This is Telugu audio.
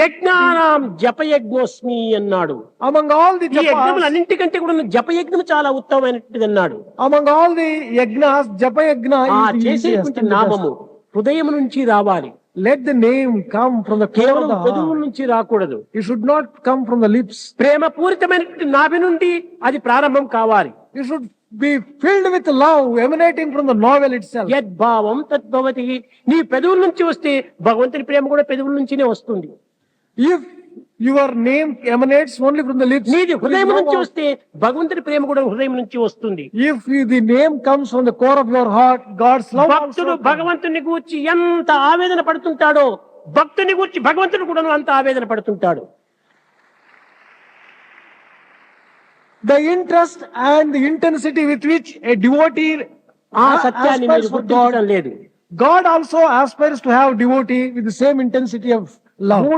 యజ్ఞానాం జపయజ్ఞోస్మి అన్నాడు. Among all the ఈ యజ్ఞములు japas, అన్నింటికంటే కూడా జపయజ్ఞం చాలా ఉత్తమమైనటువంటిది అన్నాడు. among all the yajnas, japa yajna ఆ is the easiest చేసేటువంటి and the నామము best. హృదయం నుంచి రావాలి, Let the name come from the core కేవలం of the పెదవుల heart. నుంచి రాకూడదు. It should not come from the lips. ప్రేమ పూరితమైనటువంటి నాభి నుండి అది ప్రారంభం కావాలి. It should be filled with love emanating from the novel itself. యద్భావం తద్భవతి. నీ పెదవుల నుంచి వస్తే భగవంతుని ప్రేమ కూడా పెదవుల నుంచినే వస్తుంది. If your name emanates only from the lips, నీది it will హృదయం go నుంచి out. వస్తే భగవంతుని ప్రేమ కూడా హృదయం నుంచి వస్తుంది. If the name comes from the core of your heart, God's love భక్తుడు also comes. భగవంతుని గూర్చి ఎంత ఆవేదన పడుతుంటాడో, భక్తుని గూర్చి భగవంతుడు కూడా అంత ఆవేదన పడుతుంటాడు. The interest and the intensity with which a devotee ఆ సత్యాన్ని aspires మీరు for గుర్తించడం God, లేదు. God also aspires to have devotee with the same intensity of love.